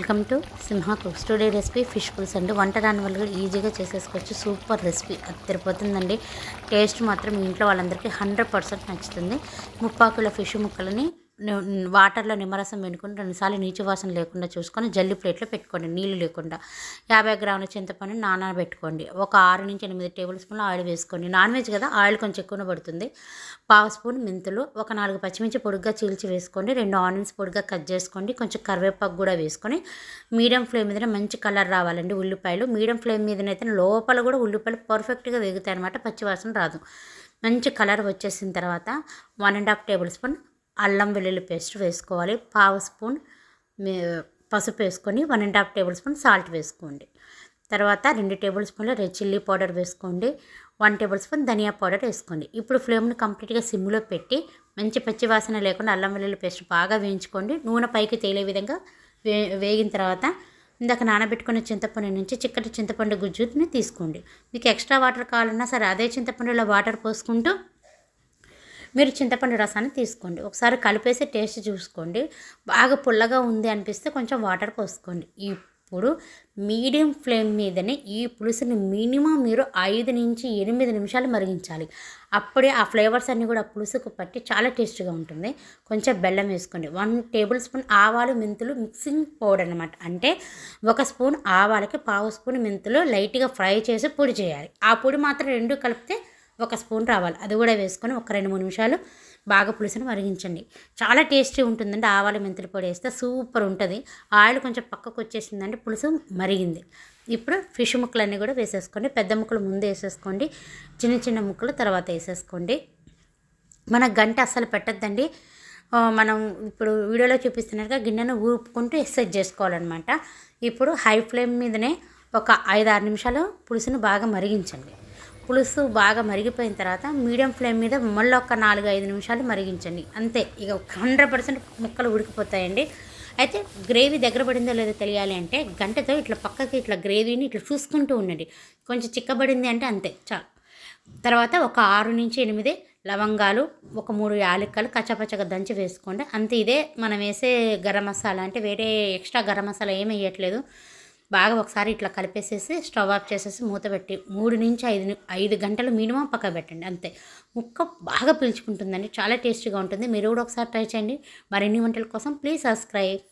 Welcome to Simha cooks. Today recipe fish పులుసు అండి. వంట రాని వాళ్ళు కూడా ఈజీగా చేసేసుకోవచ్చు. Super recipe, అదిరిపోతుందండి. టేస్ట్ మాత్రం మీ ఇంట్లో వాళ్ళందరికీ 100% నచ్చుతుంది. 3 కిలో ఫిష్ ముక్కలని వాటర్లో నిమ్మరసం పిండుకొని 2 సార్లు నీచు వాసన లేకుండా చూసుకొని జల్లి ప్లేట్లో పెట్టుకోండి, నీళ్ళు లేకుండా. 50 గ్రాముల చింతపండు నానబెట్టుకోండి. ఒక 6 నుంచి 8 టేబుల్ స్పూన్ల ఆయిల్ వేసుకోండి. నాన్ వెజ్ కదా, ఆయిల్ కొంచెం ఎక్కువనే పడుతుంది. 1/2 స్పూన్ మెంతులు, ఒక 4 పచ్చిమిర్చి పొడుగ్గా చీల్చి వేసుకోండి. 2 ఆనియన్స్ పొడుగ్గా కట్ చేసుకోండి. కొంచెం కరివేపాకు కూడా వేసుకొని మీడియం ఫ్లేమ్ మీదనే మంచి కలర్ రావాలండి. ఉల్లిపాయలు మీడియం ఫ్లేమ్ మీదనైతే లోపల కూడా ఉల్లిపాయలు పర్ఫెక్ట్గా వేగుతాయి అనమాట, పచ్చివాసన రాదు. మంచి కలర్ వచ్చేసిన తర్వాత 1½ టేబుల్ స్పూన్ అల్లం వెల్లుల్లి పేస్ట్ వేసుకోవాలి. 1/2 స్పూన్ పసుపు వేసుకొని 1½ టేబుల్ స్పూన్ సాల్ట్ వేసుకోండి. తర్వాత 2 టేబుల్ స్పూన్ల రెడ్ చిల్లీ పౌడర్ వేసుకోండి. 1 టేబుల్ స్పూన్ ధనియా పౌడర్ వేసుకోండి. ఇప్పుడు ఫ్లేమ్ని కంప్లీట్గా సిమ్లో పెట్టి మంచి పచ్చి వాసన లేకుండా అల్లం వెల్లుల్లి పేస్ట్ బాగా వేయించుకోండి. నూనె పైకి తేలే విధంగా వేగిన తర్వాత ఇందాక నానబెట్టుకున్న చింతపండు నుంచి చిక్కటి చింతపండు గుజ్జుని తీసుకోండి. మీకు ఎక్స్ట్రా వాటర్ కావాలన్నా సరే అదే చింతపండులో వాటర్ పోసుకుంటూ మీరు చింతపండు రసాన్ని తీసుకోండి. ఒకసారి కలిపేసి టేస్ట్ చూసుకోండి. బాగా పుల్లగా ఉంది అనిపిస్తే కొంచెం వాటర్ పోసుకోండి. ఇప్పుడు మీడియం ఫ్లేమ్ మీదనే ఈ పులుసుని మినిమం మీరు 5 నుంచి 8 నిమిషాలు మరిగించాలి. అప్పుడే ఆ ఫ్లేవర్స్ అన్నీ కూడా పులుసుకు పట్టి చాలా టేస్ట్గా ఉంటుంది. కొంచెం బెల్లం వేసుకోండి. 1 టేబుల్ స్పూన్ ఆవాలు మెంతులు మిక్సింగ్ పౌడర్ అనమాట. అంటే 1 స్పూన్ ఆవాలకి 1/2 స్పూన్ మెంతులు లైట్గా ఫ్రై చేసి పొడి చేయాలి. ఆ పొడి మాత్రం 2 కలిపితే 1 స్పూన్ రావాలి. అది కూడా వేసుకొని ఒక 2-3 నిమిషాలు బాగా పులుసుని మరిగించండి. చాలా టేస్టీ ఉంటుందండి. ఆవాల మెంతుల పొడి వేస్తే సూపర్ ఉంటుంది. ఆయిల్ కొంచెం పక్కకు వచ్చేసిందండి, పులుసు మరిగింది. ఇప్పుడు ఫిష్ ముక్కలన్నీ కూడా వేసేసుకోండి. పెద్ద ముక్కలు ముందు వేసేసుకోండి, చిన్న చిన్న ముక్కలు తర్వాత వేసేసుకోండి. మన గంట అస్సలు పెట్టద్దండి. మనం ఇప్పుడు వీడియోలో చూపిస్తున్నట్టుగా గిన్నెను ఊపుకుంటూ ఎక్సైజ్ చేసుకోవాలన్నమాట. ఇప్పుడు హై ఫ్లేమ్ మీదనే ఒక 5-6 నిమిషాలు పులుసును బాగా మరిగించండి. పులుసు బాగా మరిగిపోయిన తర్వాత మీడియం ఫ్లేమ్ మీద మళ్ళీ ఒక 4-5 నిమిషాలు మరిగించండి. అంతే, ఇక 100% ముక్కలు ఉడికిపోతాయండి. అయితే గ్రేవీ దగ్గర పడిందో లేదో తెలియాలి అంటే గంటతో ఇట్లా పక్కకి ఇట్లా గ్రేవీని ఇట్లా చూసుకుంటూ ఉండండి. కొంచెం చిక్కబడింది అంటే అంతే చాలు. తర్వాత ఒక 6 నుంచి 8 లవంగాలు, ఒక 3 యాలక్కలు కచ్చపచ్చగా దంచి వేసుకోండి. అంతే, ఇదే మనం వేసే గరం మసాలా. అంటే వేరే ఎక్స్ట్రా గరం మసాలా ఏమి వేయట్లేదు. బాగా ఒకసారి ఇట్లా కలిపేసేసి స్టవ్ ఆఫ్ చేసేసి మూత పెట్టి 3 నుంచి 5 గంటలు మినిమం పక్క పెట్టండి. అంతే, ముక్క బాగా పీల్చుకుంటుందండి. చాలా టేస్టీగా ఉంటుంది. మీరు కూడా ఒకసారి ట్రై చేయండి. మరిన్ని వంటల కోసం ప్లీజ్ సబ్స్క్రైబ్.